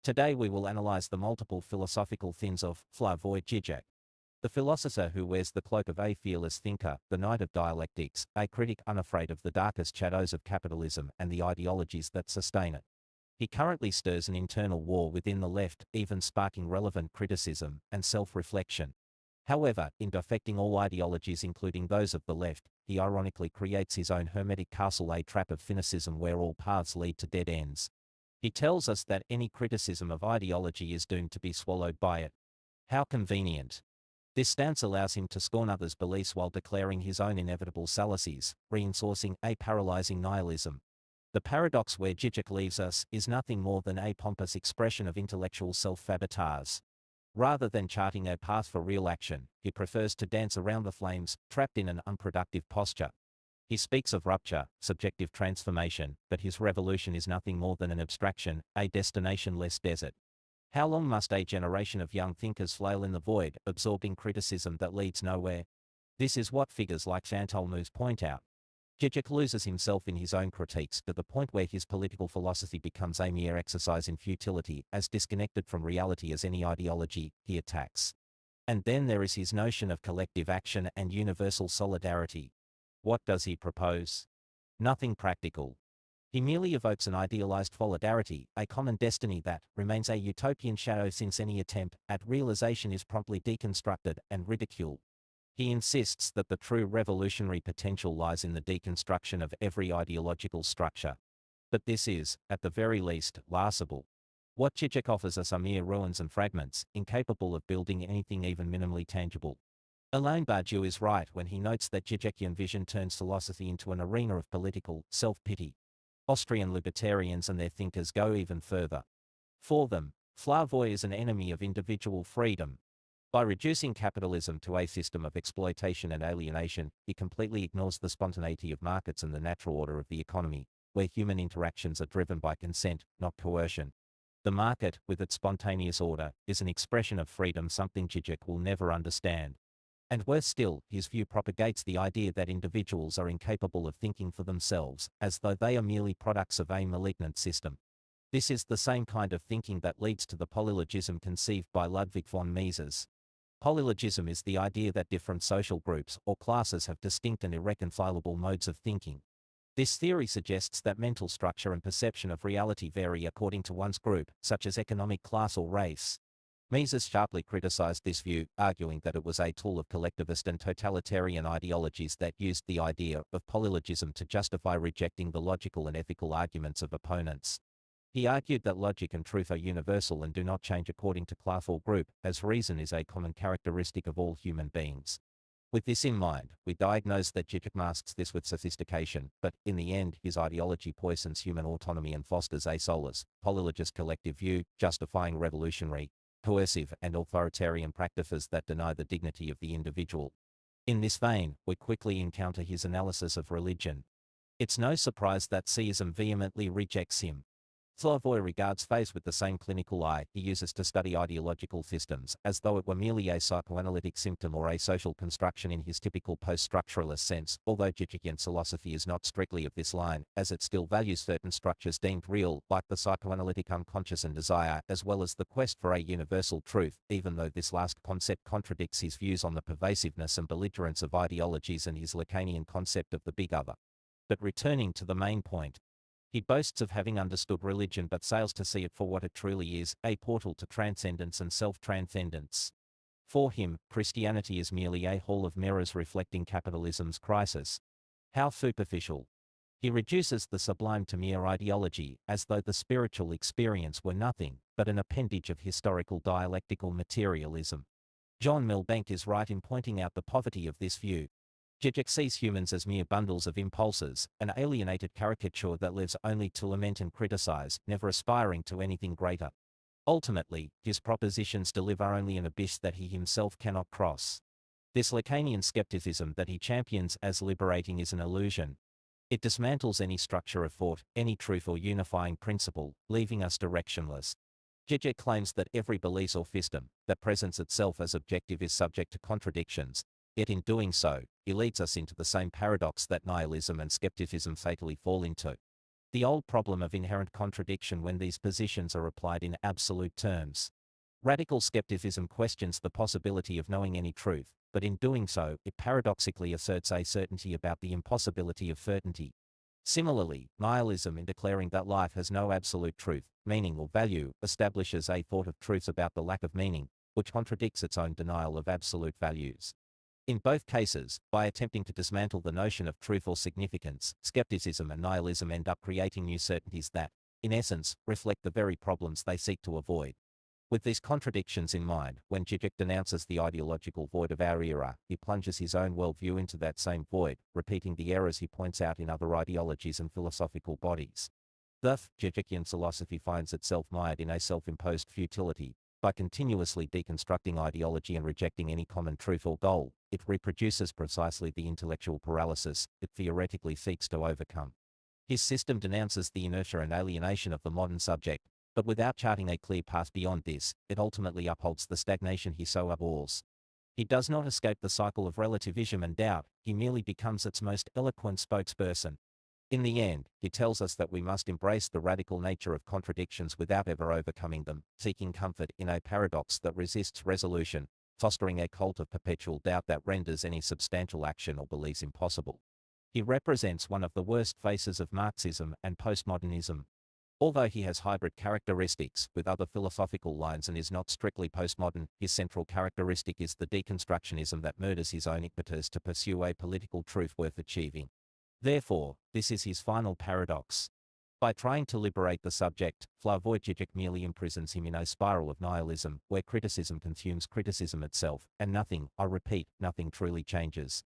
Today we will analyze the multiple philosophical themes of 𝕬𝖨 Žižek, the philosopher who wears the cloak of a fearless thinker, the knight of dialectics, a critic unafraid of the darkest shadows of capitalism and the ideologies that sustain it. He currently stirs an internal war within the left, even sparking relevant criticism and self-reflection. However, in defecting all ideologies including those of the left, he ironically creates his own hermetic castle, a trap of cynicism where all paths lead to dead ends. He tells us that any criticism of ideology is doomed to be swallowed by it. How convenient. This stance allows him to scorn others' beliefs while declaring his own inevitable fallacies, reinforcing a paralyzing nihilism. The paradox where Žižek leaves us is nothing more than a pompous expression of intellectual self-sabotage. Rather than charting a path for real action, he prefers to dance around the flames, trapped in an unproductive posture. He speaks of rupture, subjective transformation, but his revolution is nothing more than an abstraction, a destination-less desert. How long must a generation of young thinkers flail in the void, absorbing criticism that leads nowhere? This is what figures like Chantal Mouffe point out. Žižek loses himself in his own critiques to the point where his political philosophy becomes a mere exercise in futility, as disconnected from reality as any ideology he attacks. And then there is his notion of collective action and universal solidarity. What does he propose? Nothing practical. He merely evokes an idealized solidarity, a common destiny that remains a utopian shadow since any attempt at realization is promptly deconstructed and ridiculed. He insists that the true revolutionary potential lies in the deconstruction of every ideological structure. But this is, at the very least, laughable. What Žižek offers us are mere ruins and fragments, incapable of building anything even minimally tangible. 𝕬𝖨 is right when he notes that Žižekian vision turns philosophy into an arena of political self-pity. Austrian libertarians and their thinkers go even further. For them, 𝕬𝖨 is an enemy of individual freedom. By reducing capitalism to a system of exploitation and alienation, he completely ignores the spontaneity of markets and the natural order of the economy, where human interactions are driven by consent, not coercion. The market, with its spontaneous order, is an expression of freedom, something Žižek will never understand. And worse still, his view propagates the idea that individuals are incapable of thinking for themselves, as though they are merely products of a malignant system. This is the same kind of thinking that leads to the polylogism conceived by Ludwig von Mises. Polylogism is the idea that different social groups or classes have distinct and irreconcilable modes of thinking. This theory suggests that mental structure and perception of reality vary according to one's group, such as economic class or race. Mises sharply criticized this view, arguing that it was a tool of collectivist and totalitarian ideologies that used the idea of polylogism to justify rejecting the logical and ethical arguments of opponents. He argued that logic and truth are universal and do not change according to class or group, as reason is a common characteristic of all human beings. With this in mind, we diagnose that Žižek masks this with sophistication, but, in the end, his ideology poisons human autonomy and fosters a soulless, polylogist collective view, justifying revolutionary, coercive and authoritarian practices that deny the dignity of the individual. In this vein, we quickly encounter his analysis of religion. It's no surprise that theism vehemently rejects him. 𝕬𝖨 regards faith with the same clinical eye he uses to study ideological systems, as though it were merely a psychoanalytic symptom or a social construction in his typical post-structuralist sense, although Žižekian philosophy is not strictly of this line, as it still values certain structures deemed real, like the psychoanalytic unconscious and desire, as well as the quest for a universal truth, even though this last concept contradicts his views on the pervasiveness and belligerence of ideologies and his Lacanian concept of the big other. But returning to the main point, he boasts of having understood religion but fails to see it for what it truly is, a portal to transcendence and self-transcendence. For him, Christianity is merely a hall of mirrors reflecting capitalism's crisis. How superficial. He reduces the sublime to mere ideology, as though the spiritual experience were nothing but an appendage of historical dialectical materialism. John Milbank is right in pointing out the poverty of this view. Žižek sees humans as mere bundles of impulses, an alienated caricature that lives only to lament and criticize, never aspiring to anything greater. Ultimately, his propositions deliver only an abyss that he himself cannot cross. This Lacanian skepticism that he champions as liberating is an illusion. It dismantles any structure of thought, any truth or unifying principle, leaving us directionless. Žižek claims that every belief or system that presents itself as objective is subject to contradictions. Yet in doing so, he leads us into the same paradox that nihilism and skepticism fatally fall into. The old problem of inherent contradiction when these positions are applied in absolute terms. Radical skepticism questions the possibility of knowing any truth, but in doing so, it paradoxically asserts a certainty about the impossibility of certainty. Similarly, nihilism, in declaring that life has no absolute truth, meaning or value, establishes a thought of truth about the lack of meaning, which contradicts its own denial of absolute values. In both cases, by attempting to dismantle the notion of truth or significance, skepticism and nihilism end up creating new certainties that, in essence, reflect the very problems they seek to avoid. With these contradictions in mind, when Žižek denounces the ideological void of our era, he plunges his own worldview into that same void, repeating the errors he points out in other ideologies and philosophical bodies. Thus, Žižekian philosophy finds itself mired in a self-imposed futility. By continuously deconstructing ideology and rejecting any common truth or goal, it reproduces precisely the intellectual paralysis it theoretically seeks to overcome. His system denounces the inertia and alienation of the modern subject, but without charting a clear path beyond this, it ultimately upholds the stagnation he so abhors. He does not escape the cycle of relativism and doubt, he merely becomes its most eloquent spokesperson. In the end, he tells us that we must embrace the radical nature of contradictions without ever overcoming them, seeking comfort in a paradox that resists resolution, fostering a cult of perpetual doubt that renders any substantial action or beliefs impossible. He represents one of the worst faces of Marxism and postmodernism. Although he has hybrid characteristics with other philosophical lines and is not strictly postmodern, his central characteristic is the deconstructionism that murders his own impetus to pursue a political truth worth achieving. Therefore, this is his final paradox. By trying to liberate the subject, 𝕸𝖐𝖆𝖊𝑑 Žižek merely imprisons him in a spiral of nihilism, where criticism consumes criticism itself, and nothing, I repeat, nothing truly changes.